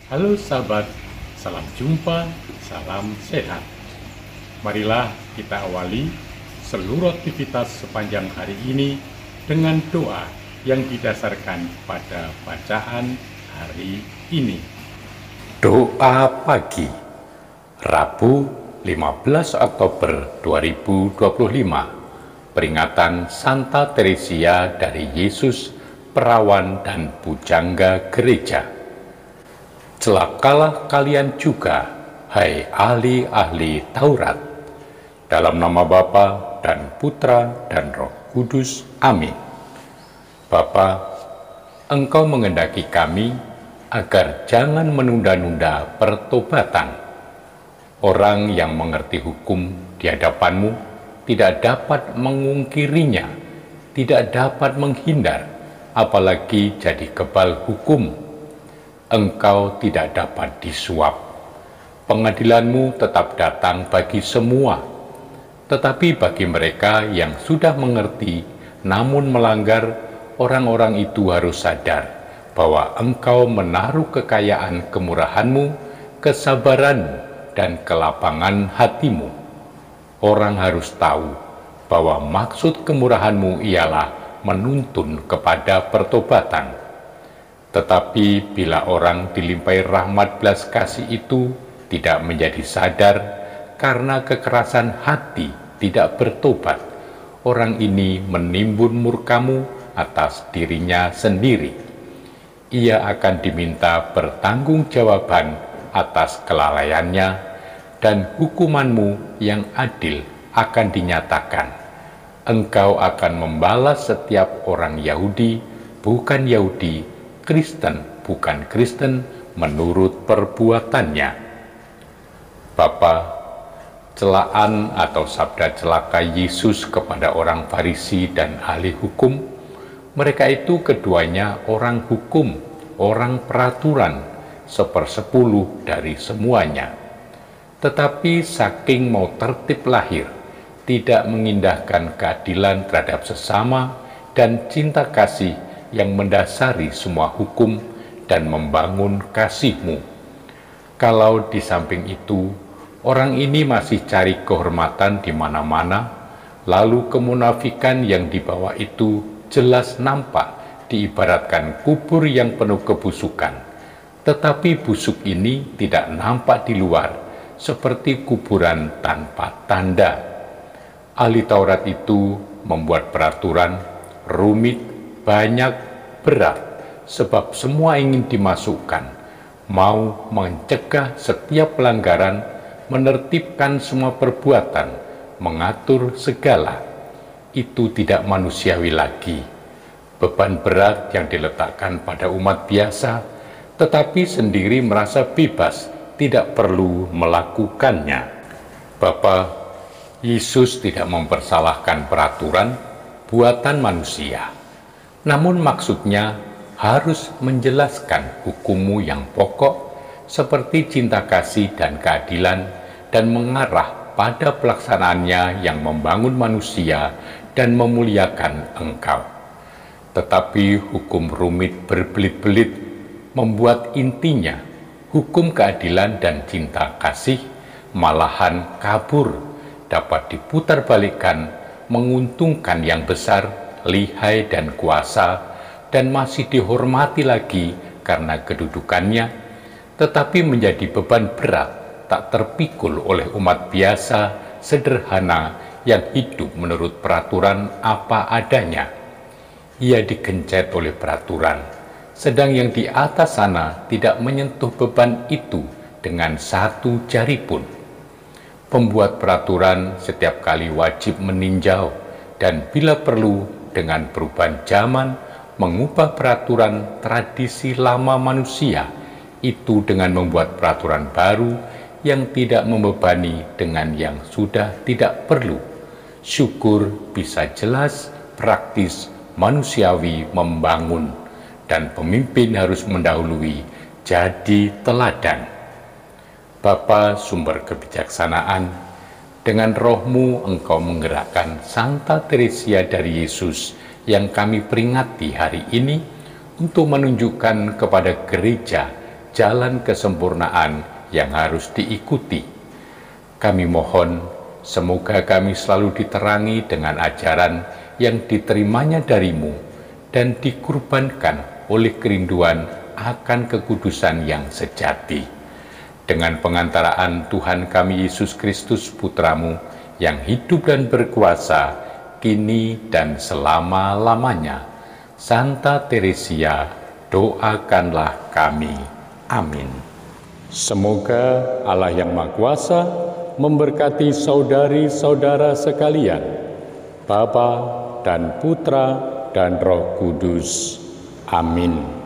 Halo sahabat, salam jumpa, salam sehat. Marilah kita awali seluruh aktivitas sepanjang hari ini dengan doa yang didasarkan pada bacaan hari ini. Doa pagi, Rabu 15 Oktober 2025, peringatan Santa Teresia dari Yesus, perawan dan pujangga gereja. Celakalah kalian juga, hai ahli-ahli Taurat, dalam nama Bapa dan Putra dan Roh Kudus. Amin. Bapa, Engkau mengendaki kami agar jangan menunda-nunda pertobatan. Orang yang mengerti hukum di hadapan-Mu tidak dapat mengungkirinya, tidak dapat menghindar, apalagi jadi kebal hukum. Engkau tidak dapat disuap. Pengadilan-Mu tetap datang bagi semua, tetapi bagi mereka yang sudah mengerti namun melanggar, orang-orang itu harus sadar bahwa Engkau menaruh kekayaan kemurahan-Mu, kesabaran-Mu, dan kelapangan hati-Mu. Orang harus tahu bahwa maksud kemurahan-Mu ialah menuntun kepada pertobatan. Tetapi bila orang dilimpahi rahmat belas kasih itu tidak menjadi sadar karena kekerasan hati tidak bertobat, orang ini menimbun murka-Mu atas dirinya sendiri. Ia akan diminta pertanggungjawaban atas kelalaiannya, dan hukuman-Mu yang adil akan dinyatakan. Engkau akan membalas setiap orang Yahudi, bukan Yahudi, Kristen, bukan Kristen, menurut perbuatannya. Bapa, celaan atau sabda celaka Yesus kepada orang Farisi dan ahli hukum, mereka itu keduanya orang hukum, orang peraturan, 1/10 dari semuanya. Tetapi saking mau tertib lahir, tidak mengindahkan keadilan terhadap sesama dan cinta kasih yang mendasari semua hukum dan membangun kasih-Mu. Kalau di samping itu, orang ini masih cari kehormatan di mana-mana, lalu kemunafikan yang dibawa itu jelas nampak diibaratkan kubur yang penuh kebusukan. Tetapi busuk ini tidak nampak di luar, seperti kuburan tanpa tanda. Ahli Taurat itu membuat peraturan rumit, banyak, berat, sebab semua ingin dimasukkan, mau mencegah setiap pelanggaran, menertibkan semua perbuatan, mengatur segala. Itu tidak manusiawi lagi. Beban berat yang diletakkan pada umat biasa, tetapi sendiri merasa bebas, tidak perlu melakukannya. Bapa, Yesus tidak mempersalahkan peraturan buatan manusia. Namun maksudnya harus menjelaskan hukum-Mu yang pokok seperti cinta kasih dan keadilan, dan mengarah pada pelaksanaannya yang membangun manusia dan memuliakan Engkau. Tetapi hukum rumit berbelit-belit membuat intinya hukum keadilan dan cinta kasih malahan kabur, dapat diputarbalikkan, menguntungkan yang besar, lihai dan kuasa, dan masih dihormati lagi karena kedudukannya, tetapi menjadi beban berat tak terpikul oleh umat biasa sederhana yang hidup menurut peraturan apa adanya. Ia digencet oleh peraturan, sedang yang di atas sana tidak menyentuh beban itu dengan satu jari pun. Pembuat peraturan setiap kali wajib meninjau, dan bila perlu dengan perubahan zaman, mengubah peraturan tradisi lama manusia itu dengan membuat peraturan baru yang tidak membebani dengan yang sudah tidak perlu. Syukur bisa jelas, praktis, manusiawi, membangun, dan pemimpin harus mendahului, jadi teladan. Bapa sumber kebijaksanaan, dengan Roh-Mu Engkau menggerakkan Santa Teresia dari Yesus yang kami peringati hari ini untuk menunjukkan kepada gereja jalan kesempurnaan yang harus diikuti. Kami mohon, semoga kami selalu diterangi dengan ajaran yang diterimanya darimu dan dikurbankan oleh kerinduan akan kekudusan yang sejati. Dengan pengantaraan Tuhan kami Yesus Kristus Putramu, yang hidup dan berkuasa, kini dan selama-lamanya. Santa Teresia, doakanlah kami. Amin. Semoga Allah yang Maha Kuasa memberkati saudari-saudara sekalian, Bapa dan Putra dan Roh Kudus. Amin.